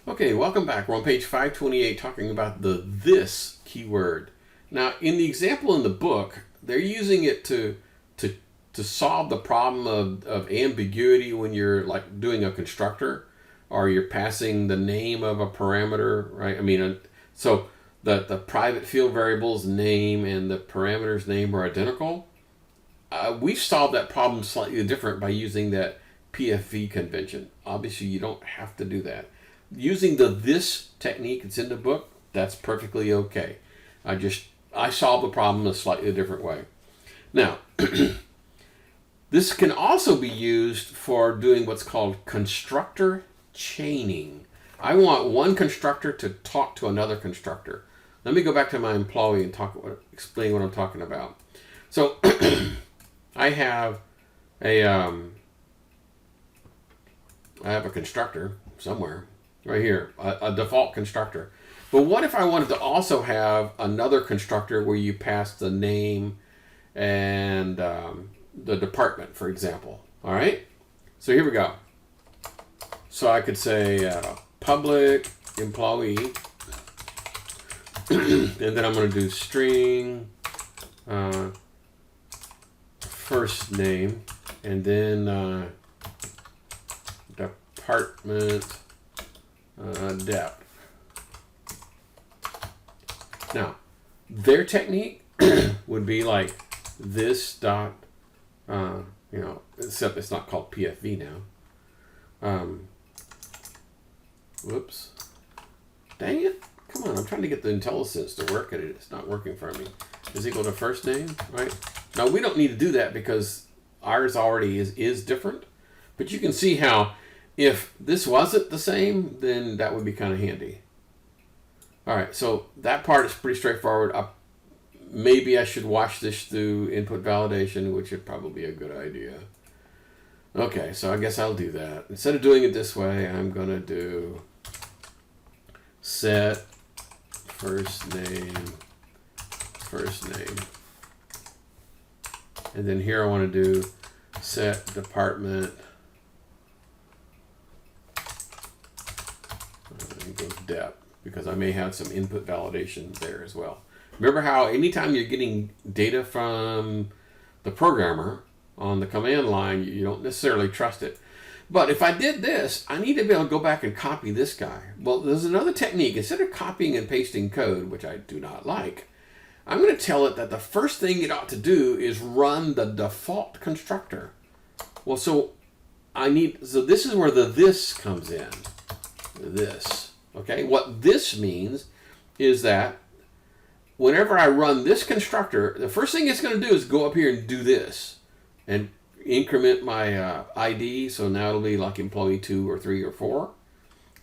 Okay, welcome back. We're on page 528 talking about the this keyword. Now, in the example in the book, they're using it to solve the problem of ambiguity when you're like doing a constructor or you're passing the name of a parameter, right? I mean, so the private field variable's name and the parameter's name are identical. We've solved that problem slightly different by using that PFV convention. Obviously, you don't have to do that. Using the this technique that's in the book, that's perfectly okay. I solved the problem a slightly different way. Now, this can also be used for doing what's called constructor chaining. I want one constructor to talk to another constructor. Let me go back to my employee and explain what I'm talking about. So I have a constructor somewhere right here, a default constructor. But what if I wanted to also have another constructor where you pass the name and the department, for example? All right. So here we go. So I could say public employee, and then I'm going to do string first name, and then department depth. Now, their technique would be like this dot, except it's not called PFV now. Whoops. Dang it. Come on, I'm trying to get the IntelliSense to work at it. It's not working for me. Is equal to first name, right? Now, we don't need to do that because ours already is different. But you can see how if this wasn't the same, then that would be kind of handy. All right, so that part is pretty straightforward. Maybe I should wash this through input validation, which would probably be a good idea. Okay, so I guess I'll do that. Instead of doing it this way, I'm going to do set first name. And then here I want to do set department. Depth, because I may have some input validation there as well. Remember how anytime you're getting data from the programmer on the command line, you don't necessarily trust it. But if I did this, I need to be able to go back and copy this guy. Well, there's another technique. Instead of copying and pasting code, which I do not like, I'm going to tell it that the first thing it ought to do is run the default constructor. Well, so this is where the this comes in. This. Okay, what this means is that whenever I run this constructor, the first thing it's going to do is go up here and do this and increment my ID. So now it'll be like employee 2 or 3 or 4.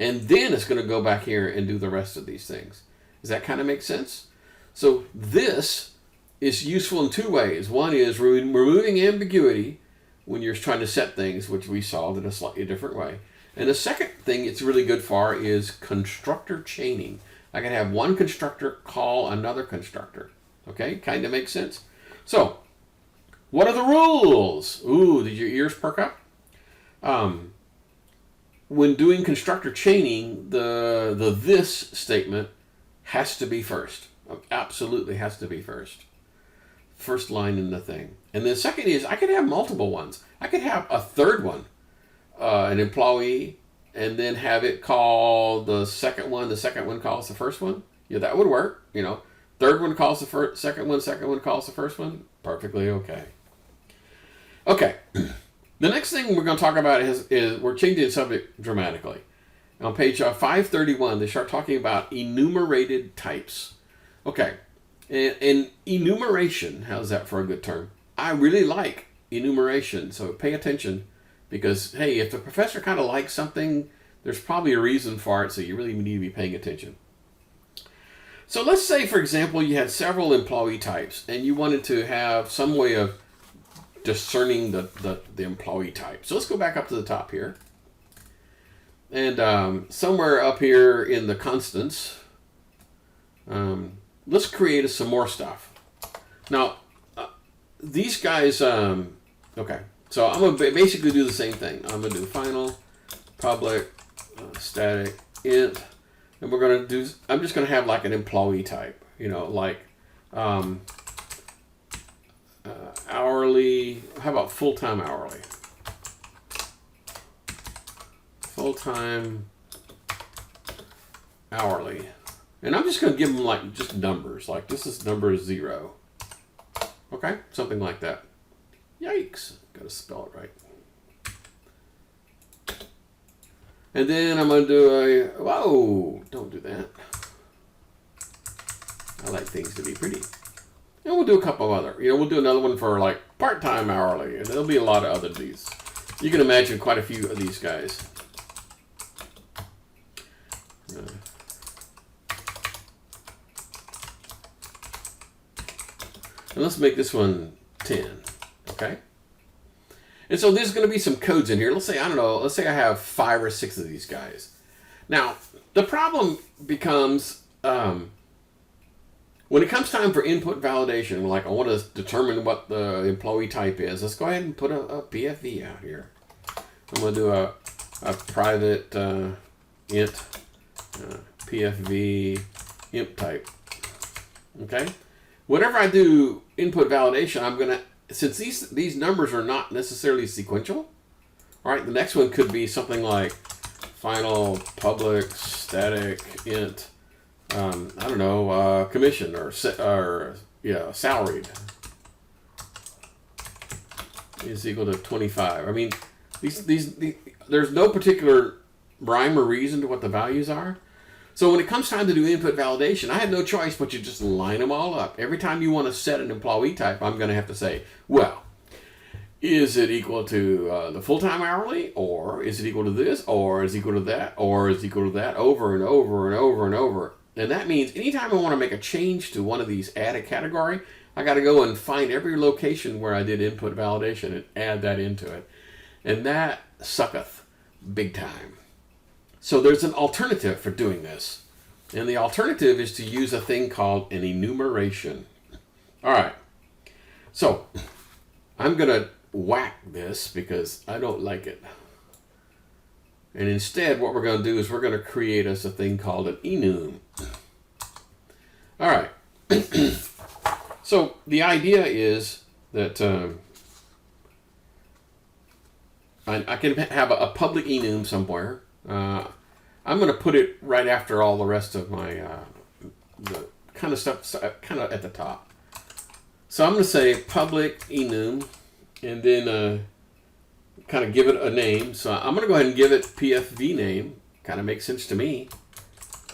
And then it's going to go back here and do the rest of these things. Does that kind of make sense? So this is useful in two ways. One is removing ambiguity when you're trying to set things, which we solved in a slightly different way. And the second thing it's really good for is constructor chaining. I can have one constructor call another constructor. Okay, kind of makes sense. So, what are the rules? Ooh, did your ears perk up? When doing constructor chaining, the this statement has to be first. Absolutely has to be first. First line in the thing. And the second is I could have multiple ones. I could have a third one. An employee, and then have it call the second one calls the first one. Yeah, that would work. Third one calls the second one calls the first one. Perfectly okay. Okay, the next thing we're going to talk about is we're changing the subject dramatically. On page 531, they start talking about enumerated types. Okay, and enumeration, how's that for a good term? I really like enumeration, so pay attention. Because, hey, if the professor kind of likes something, there's probably a reason for it, so you really need to be paying attention. So let's say, for example, you had several employee types, and you wanted to have some way of discerning the employee type. So let's go back up to the top here. And somewhere up here in the constants, let's create some more stuff. Now, these guys, okay. So I'm going to basically do the same thing. I'm going to do final, public, static, int, and we're going to do, I'm just going to have like an employee type, you know, like hourly. How about full-time hourly? Full-time hourly. And I'm just going to give them like just numbers. Like this is number 0. Okay? Something like that. Yikes. Got to spell it right. And then I'm going to do a, whoa, don't do that. I like things to be pretty. And we'll do a couple of other, you know, we'll do another one for like part-time hourly. And there'll be a lot of other of these. You can imagine quite a few of these guys. And let's make this one 10, okay? And so there's going to be some codes in here. Let's say, I don't know, let's say I have 5 or 6 of these guys. Now, the problem becomes when it comes time for input validation, like I want to determine what the employee type is, let's go ahead and put a PFV out here. I'm going to do a private int PFV imp type, okay? Whenever I do input validation, I'm going to, since these numbers are not necessarily sequential, all right, the next one could be something like final public static int, I don't know, commission or yeah, salaried is equal to 25. I mean, these there's no particular rhyme or reason to what the values are. So when it comes time to do input validation, I had no choice but to just line them all up. Every time you want to set an employee type, I'm going to have to say, well, is it equal to the full-time hourly, or is it equal to this, or is it equal to that, or is it equal to that, over and over and over and over. And that means anytime I want to make a change to one of these, add a category, I got to go and find every location where I did input validation and add that into it. And that sucketh big time. So there's an alternative for doing this. And the alternative is to use a thing called an enumeration. All right. So I'm going to whack this because I don't like it. And instead, what we're going to do is we're going to create us a thing called an enum. All right. So the idea is that I can have a public enum somewhere. I'm going to put it right after all the rest of my the kind of stuff, kind of at the top. So I'm going to say public enum, and then kind of give it a name. So I'm going to go ahead and give it PFV name. Kind of makes sense to me.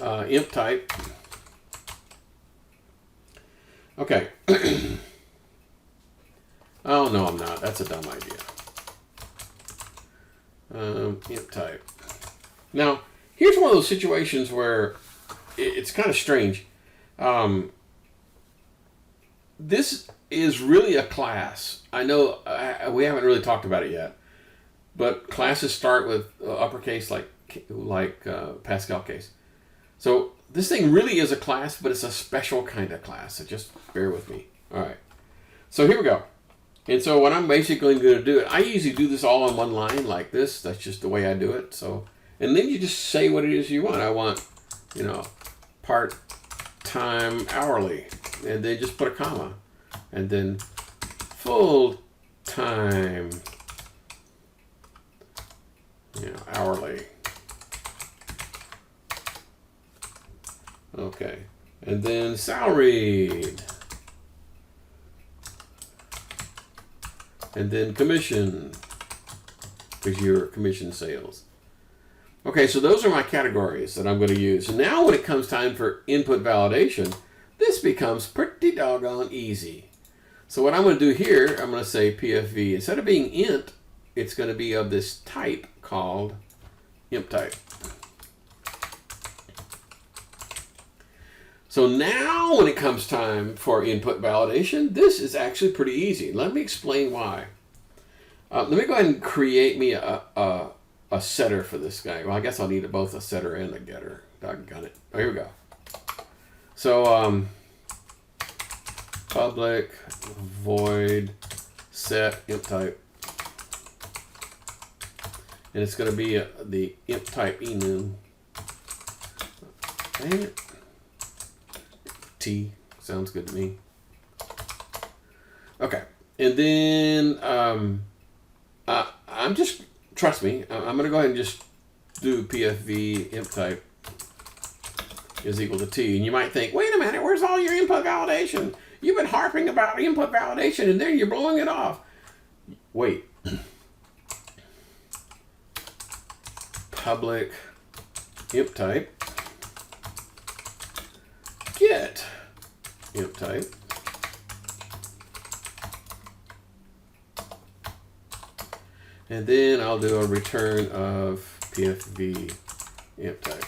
Imp type. Okay. Oh, no, I'm not. That's a dumb idea. Imp type. Now, here's one of those situations where it's kind of strange. This is really a class. I know we haven't really talked about it yet, but classes start with uppercase like Pascal case. So this thing really is a class, but it's a special kind of class. So just bear with me. All right. So here we go. And so what I'm basically going to do, I usually do this all on one line like this. That's just the way I do it. So, and then you just say what it is you want. I want, you know, part-time hourly, and then just put a comma, and then full-time, you know, hourly. Okay, and then salaried, and then commission, because you're commission sales. Okay, so those are my categories that I'm going to use. And now when it comes time for input validation, this becomes pretty doggone easy. So what I'm going to do here, I'm going to say PFV. Instead of being int, it's going to be of this type called imp type. So now when it comes time for input validation, this is actually pretty easy. Let me explain why. Let me go ahead and create me a setter for this guy. Well, I guess I'll need both a setter and a getter. Doggone it. Oh, here we go. So public void set imp type. And it's going to be the imp type enum. Dang it. T sounds good to me. Okay, and then I'm just, trust me, I'm gonna go ahead and just do PFV imp type is equal to T. And you might think, wait a minute, where's all your input validation? You've been harping about input validation and then you're blowing it off. Wait. Public imp type get imp type and then I'll do a return of PFV imp type.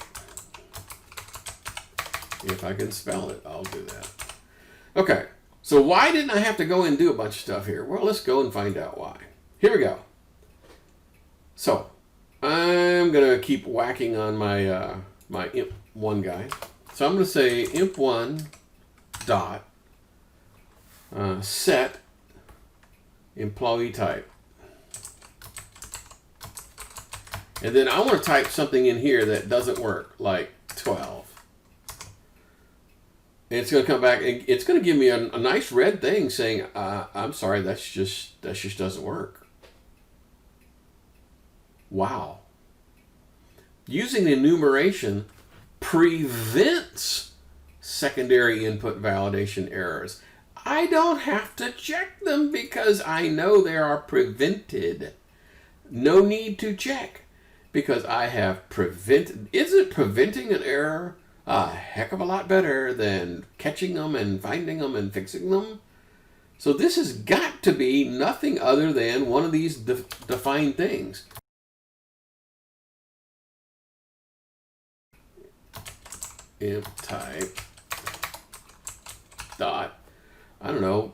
If I can spell it, I'll do that. Okay, so why didn't I have to go and do a bunch of stuff here? Well, let's go and find out why. Here we go. So I'm gonna keep whacking on my my imp1 guy. So I'm gonna say imp1 dot set employee type. And then I want to type something in here that doesn't work, like 12. And it's going to come back and it's going to give me a nice red thing saying, I'm sorry, that just doesn't work. Wow. Using enumeration prevents secondary input validation errors. I don't have to check them because I know they are prevented. No need to check because I have prevented. Isn't preventing an error a heck of a lot better than catching them and finding them and fixing them? So this has got to be nothing other than one of these defined things. Imp type dot, I don't know,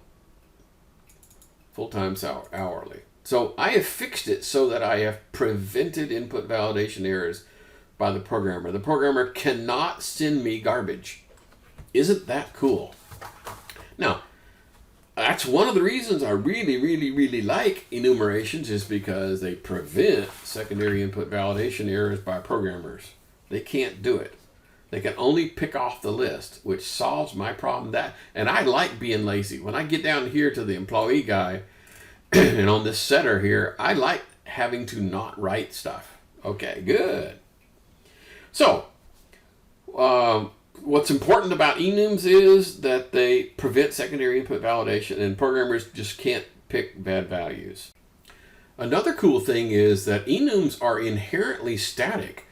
full-time hourly. So I have fixed it so that I have prevented input validation errors by the programmer. The programmer cannot send me garbage. Isn't that cool? Now, that's one of the reasons I really like enumerations, is because they prevent secondary input validation errors by programmers. They can't do it. They can only pick off the list, which solves my problem. And I like being lazy. When I get down here to the employee guy, and on this setter here, I like having to not write stuff. Okay, good. So, what's important about enums is that they prevent secondary input validation, and programmers just can't pick bad values. Another cool thing is that enums are inherently static.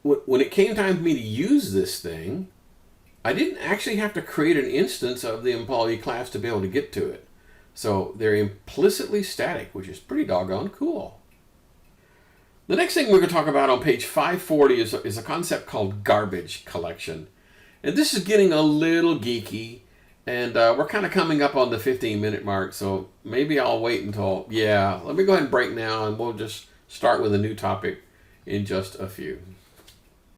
When it came time for me to use this thing, I didn't actually have to create an instance of the employee class to be able to get to it. So they're implicitly static, which is pretty doggone cool. The next thing we're going to talk about on page 540 is a concept called garbage collection. And this is getting a little geeky, and we're kind of coming up on the 15-minute mark, so maybe I'll wait until, let me go ahead and break now, and we'll just start with a new topic in just a few.